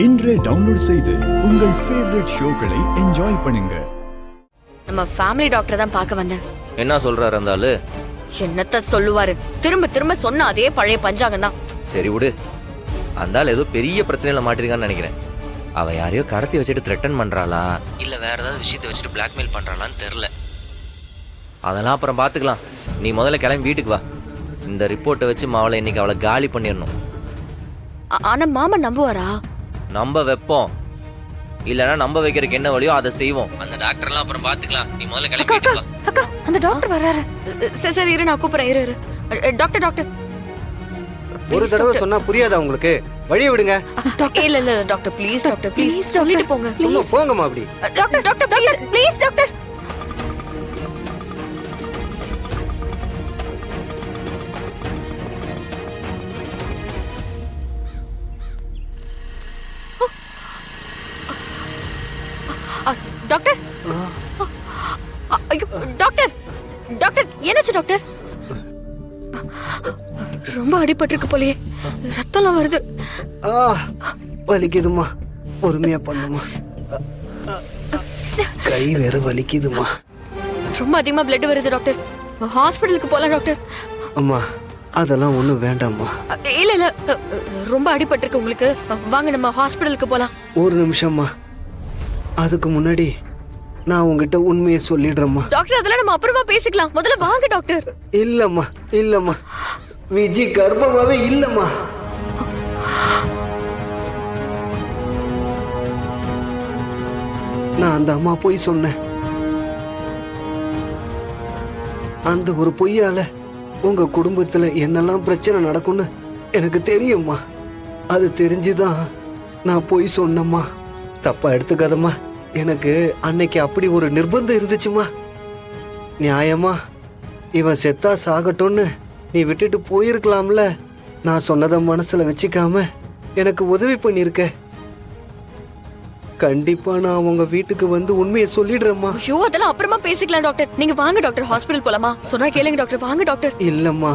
இன்றே டவுன்லோட் செய்து உங்கள் ஃபேவரட் ஷோக்களை என்ஜாய் பண்ணுங்க. நம்ம ஃபேமிலி டாக்டர் தான் பார்க்க வந்தேன். என்ன சொல்றாரு அந்த ஆளு? என்னத்த சொல்லுவாரு, திரும்ப திரும்ப சொன்ன அதே பழைய பஞ்சாங்கம் தான். சரி விடு, அந்த ஆள் ஏதோ பெரிய பிரச்சனையில மாட்டிருக்கான்னு நினைக்கிறேன். அவ யாரையோ கடத்தி வச்சுட்டு த்ரெட்டன் பண்றாளா இல்ல வேற ஏதாவது விஷயத்தை வச்சுட்டு பிளாக்மெயில் பண்றாளான்னு தெரியல. அதெல்லாம் அப்புறம் பாத்துக்கலாம். நீ முதல்ல கிளம்பி வீட்டுக்கு வா. இந்த ரிப்போர்ட்டை வச்சு அவளை இன்னைக்கு அவளை காலி பண்ணிடணும். ஆனா மாமா நம்புவாரா? நம்ப வைப்போம், இல்லனா நம்ப வைக்கிறதுக்கு என்ன வழியோ அதை செய்வோம். அந்த டாக்டர்லாம் அப்புறம் பாத்துக்கலாம். நீ முதல்ல கிளம்பி வீட்டுக்கு வா. அக்கா, அந்த டாக்டர் வராரு. சரி சரி இரு, நான் கூப்பிடுறேன். இரு டாக்டர் டாக்டர். ஒரு தடவை சொன்னா புரியாதா உங்களுக்கு? வழியை விடுங்க. இல்ல இல்ல டாக்டர் ப்ளீஸ் டாக்டர் ப்ளீஸ் சொல்லிட்டு போங்க. சும்மா போங்கம்மா அப்படி. Doctor doctor please please doctor. Doctor ஐயோ டாக்டர் டாக்டர் என்னாச்சு டாக்டர்? ரொம்ப அடிபட்டிருக்கு போலயே, ரத்தம்லாம் வருது. வலிக்குதுமா, பொறுமையா பண்ணுமா. கை வேற வலிக்குதுமா. ரொம்ப அதிகமா பிளட் வருது டாக்டர். ஹாஸ்பிடலுக்கு போலாம் டாக்டர். அம்மா அதெல்லாம் ஒண்ணும் வேண்டாம்மா. இல்ல இல்ல ரொம்ப அடிபட்டிருக்கு உங்களுக்கு. வாங்க நம்ம ஹாஸ்பிடலுக்கு போலாம். ஒரு நிமிஷம்மா, அதுக்கு முன்னாடி நான் உங்ககிட்ட உண்மையை சொல்லிடுறேம்மா. டாக்டர் அதெல்லாம் நம்ம அப்புறமா பேசிக்கலாம், முதல்ல வாங்க டாக்டர். இல்லம்மா இல்லம்மா, விஜி கர்ப்பமாவே இல்லம்மா. நான் அந்த அம்மா போய் சொன்னேன். அந்த ஒரு பொய்யால உங்க குடும்பத்துல என்னெல்லாம் பிரச்சனை நடக்கும்னு எனக்கு தெரியும்மா. அது தெரிஞ்சுதான் நான் போய் சொன்னம்மா. தப்பா எடுத்துக்காதம்மா. எனக்கு அன்னைக்கு அப்படி ஒரு நிர்பந்தம் இருந்துச்சுமா. நியாயமா இவன் செத்தா சாகட்டும்னு நீ விட்டுட்டு போயிருக்கலாம்ல. நான் சொன்னதை மனசுல வச்சுக்காம எனக்கு உதவி பண்ணிருக்க. கண்டிப்பா நான் உங்க வீட்டுக்கு வந்து உண்மையை சொல்லிடுறேம்மா. ஐயோ அதெல்லாம் அப்புறமா பேசிக்கலாம் டாக்டர். நீங்க வாங்க டாக்டர், ஹாஸ்பிடல் போலாமா? சொன்னா கேளுங்க டாக்டர், வாங்க டாக்டர். இல்லம்மா,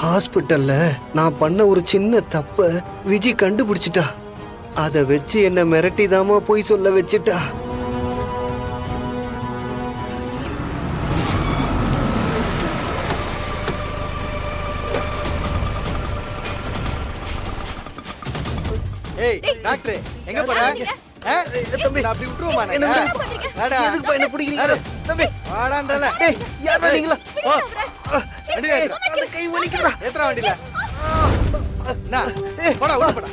ஹாஸ்பிட்டல்ல நான் பண்ண ஒரு சின்ன தப்ப விஜி கண்டுபிடிச்சிட்டா. அதை வச்சு என்ன மிரட்டிதாமா போய் சொல்ல வச்சுட்டா. ஏய் டாக்டர் எங்க போற? தம்பி அப்படி விட்டுருவோமா? எதுக்கு என்ன பிடிக்கிறீங்க தம்பி வாடான்றல. ஏய் யாரா நீங்களா? வண்டி ஏத்துறா. அந்த கை வலிக்குதுடா. ஏத்துறா வண்டில. நான் போடா உள்ள போடா.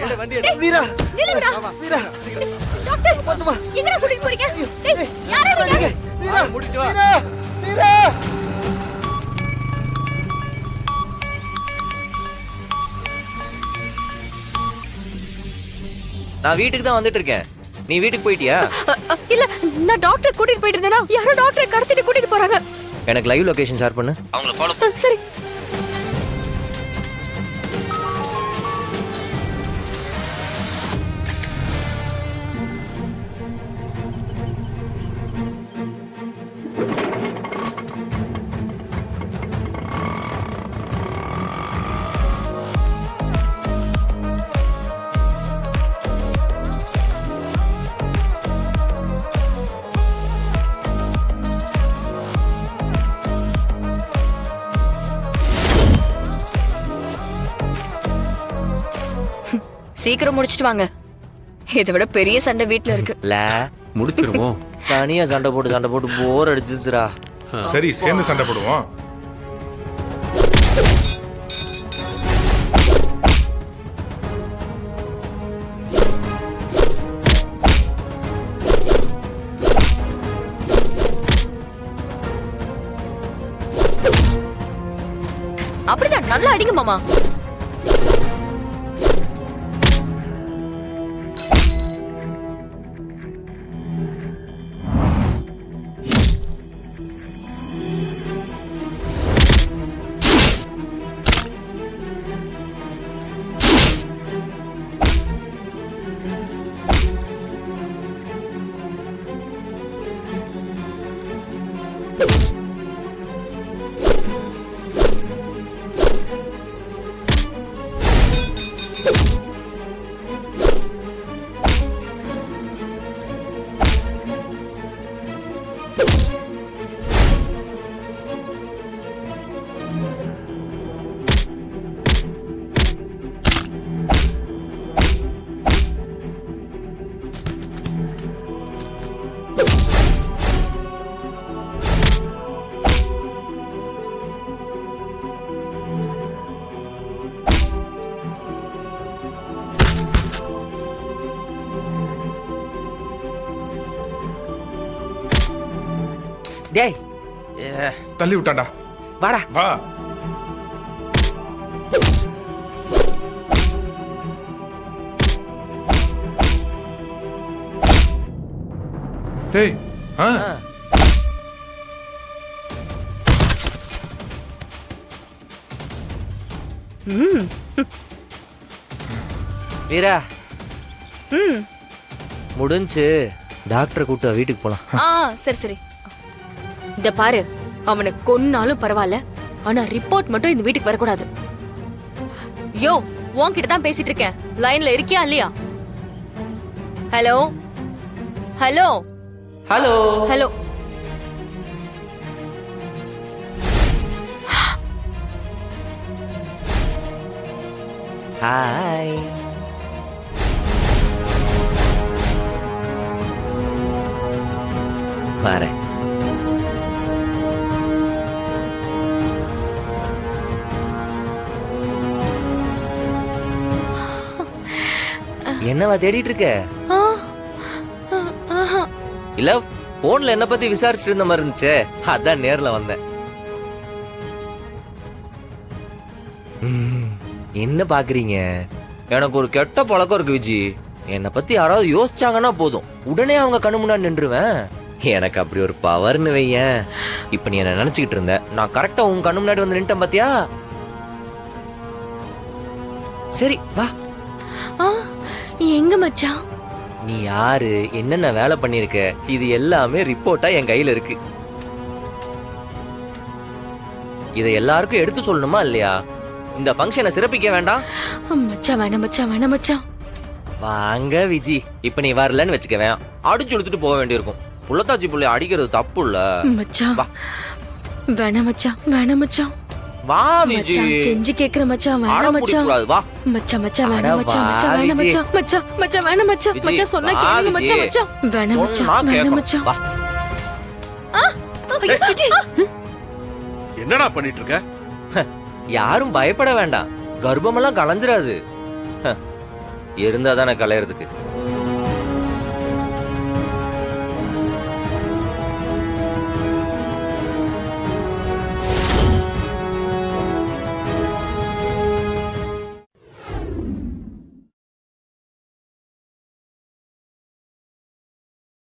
எடு வண்டி எடு. வீரா நில்லுடா. வீரா டாக்டர் பாத்துமா. எங்கடா கூட்டிட்டு போறீங்க? டேய் யாரா நீங்க? வீரா முடிட்டு வா. வீரா வீரா. நான் வீட்டுக்கு தான் வந்துட்டு இருக்கேன். நீ வீட்டுக்கு போயிட்டியா? இல்ல நான் டாக்டர் கூட்டிட்டு போயிட்டு இருந்தேனா யாரோ டாக்டரை கடத்திட்டு கூட்டிட்டு போறாங்க. எனக்கு லைவ் லொகேஷன் ஷேர் பண்ணு. அவங்கள ஃபாலோ. சரி. சீக்கிரம் முடிச்சிட்டு வாங்க. இதை விட பெரிய சண்டை வீட்ல இருக்கு. முடிச்சிருவோம். தனியா சண்டை போட்டு போர் அடிச்சிச்சுடா. சரி சேர்ந்து சண்டை போடுவோம். அப்படிதான் நல்லா அடிங்க மாமா. டேய் தள்ளி விட்டான்டா. வாடா. வா. டேய். ஆ. வீரா ம் முடிஞ்சு டாக்டரை கூப்பிட்டு வீட்டுக்கு போலாம். ஆ சரி சரி. இத பாரு, அவனை கொன்னாலும் பரவாயில்ல, ஆனா ரிப்போர்ட் மட்டும் இந்த வீட்டுக்கு வரக்கூடாது. யோ, உன்கிட்ட தான் பேசிட்டு இருக்கேன். லைன்ல இருக்கியா இல்லையா? Hello hello hello. Hello. Hi. வரேன். என்னவா தேடிட்டு இருக்க? இல்ல போன்ல என்ன பத்தி விசாரிச்சுட்டு இருந்த மாதிரி இருந்துச்சே, அதான் நேர்ல வந்தேன். என்ன பாக்குறீங்க? எனக்கு ஒரு கெட்ட பழக்கம் இருக்கு விஜி. என்னை பத்தி யாராவது யோசிச்சாங்கன்னா போதும், உடனே அவங்க கண்ணு முன்னாடி நின்றுவேன். எனக்கு அப்படி ஒரு பவர்னு வையேன். இப்ப நீ என்ன நினைச்சுக்கிட்டு இருந்த, நான் கரெக்டா உன் கண்ணு முன்னாடி வந்து நின்ட்டேன் பாத்தியா? சரி வா. எங்க மச்சான்? நீ யாரு, என்னென்ன வேலை பண்ணிருக்க, இது எல்லாமே ரிப்போர்ட்டா என் கையில இருக்கு. இதை எல்லாருக்கும் எடுத்து சொல்லணுமா இல்லையா? இந்த ஃபங்க்ஷனை சிறப்பிக்க வேண்டாம்? மச்சான் வேணாம் மச்சான், வேணாம் மச்சான். வாங்க விஜி, இப்ப நீ வரலன்னு வச்சுக்கவேன், அடிச்சு இழுத்துட்டு போக வேண்டியிருக்கும். புள்ளத்தாச்சி புள்ளைய அடிக்கிறது தப்பு இல்ல. மச்சான் வா. வேணாம் மச்சான், வேணாம் மச்சான். வா விஜி. மச்சான் கெஞ்சி கேக்குற மச்சான், வேணாம் மச்சான். வா. மச்சான் மச்சான் வேணாம் அட மச்சான், வா, மச்சான் வேணாம் விஜி. மச்சான், மச்சான் மச்சான் வேணாம் மச்சான். விஜி, மச்சான் சொன்னா வா, கேளுங்க மச்சான், விஜி. மச்சான் வேணாம் மச்சான், சொன்னா வேணாம் கேட்கணும். மச்சான். வா. ஐயோ, விஜய். என்னடா பண்ணிட்டு இருக்க? யாரும் பயப்பட வேண்டாம், கர்ப்பமெல்லாம் கலைஞ்சிராது. இருந்தா தானே கலையறதுக்கு.